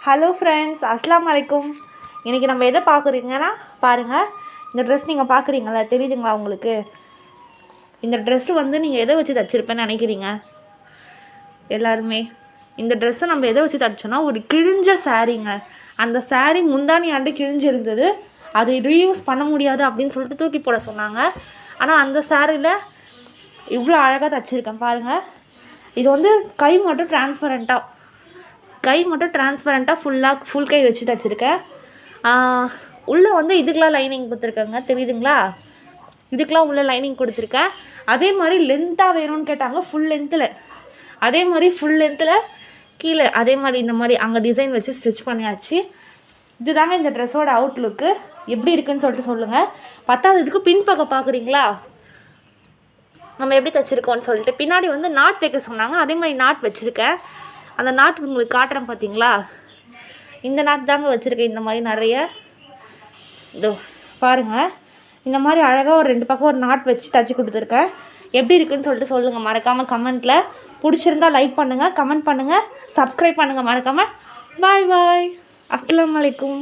Hello friends, அஸ்ஸலாமு அலைக்கும். இன்றைக்கி நம்ம எதை பார்க்குறீங்கன்னா பாருங்கள். இந்த ட்ரெஸ் நீங்கள் பார்க்குறீங்களா, தெரியுதுங்களா உங்களுக்கு? இந்த ட்ரெஸ்ஸு வந்து நீங்கள் எதை வச்சு தைச்சிருப்பேன்னு நினைக்கிறீங்க எல்லாருமே? இந்த ட்ரெஸ்ஸை நம்ம எதை வச்சு தைச்சோன்னா, ஒரு கிழிஞ்ச சாரீங்க. அந்த சாரீ முந்தானி ஆண்டு கிழிஞ்சிருந்தது. அதை ரீயூஸ் பண்ண முடியாது அப்படின்னு சொல்லிட்டு தூக்கி போட சொன்னாங்க. ஆனால் அந்த சாரியில் இவ்வளோ அழகாக தைச்சிருக்கேன் பாருங்கள். இது வந்து கை மட்டும் டிரான்ஸ்பரண்ட்டாக ஃபுல் கை வச்சு தைச்சிருக்கேன். உள்ளே வந்து இதுக்கெலாம் லைனிங் கொடுத்துருக்கேங்க, தெரியுதுங்களா? இதுக்கெலாம் உள்ளே லைனிங் கொடுத்துருக்கேன். அதே மாதிரி லென்த்தாக வேணும்னு கேட்டாங்க, ஃபுல் லென்த்தில் கீழே அதே மாதிரி இந்த மாதிரி அங்கே டிசைன் வச்சு ஸ்டிச் பண்ணியாச்சு. இதுதாங்க இந்த ட்ரெஸ்ஸோட அவுட்லுக்கு. எப்படி இருக்குதுன்னு சொல்லிட்டு சொல்லுங்கள். பத்தாததுக்கு பின்பக்கம் பார்க்குறீங்களா, நம்ம எப்படி தைச்சிருக்கோன்னு சொல்லிட்டு. பின்னாடி வந்து நாட் வைக்க சொன்னாங்க, அதே மாதிரி நாட் வச்சுருக்கேன். அந்த நாட் உங்களுக்கு காட்டுறேன் பார்த்தீங்களா? இந்த நாட் தாங்க வச்சுருக்கேன். இந்த மாதிரி நிறைய இதோ பாருங்கள். இந்த மாதிரி அழகாக ஒரு 2 பக்கம் ஒரு நாட் வச்சு தைச்சி கொடுத்துருக்கேன். எப்படி இருக்குதுன்னு சொல்லிட்டு சொல்லுங்கள் மறக்காமல் கமெண்ட்டில். பிடிச்சிருந்தால் லைக் பண்ணுங்கள், கமெண்ட் பண்ணுங்கள், சப்ஸ்கிரைப் பண்ணுங்கள் மறக்காமல். பாய் பாய். அஸ்ஸலாமு அலைக்கும்.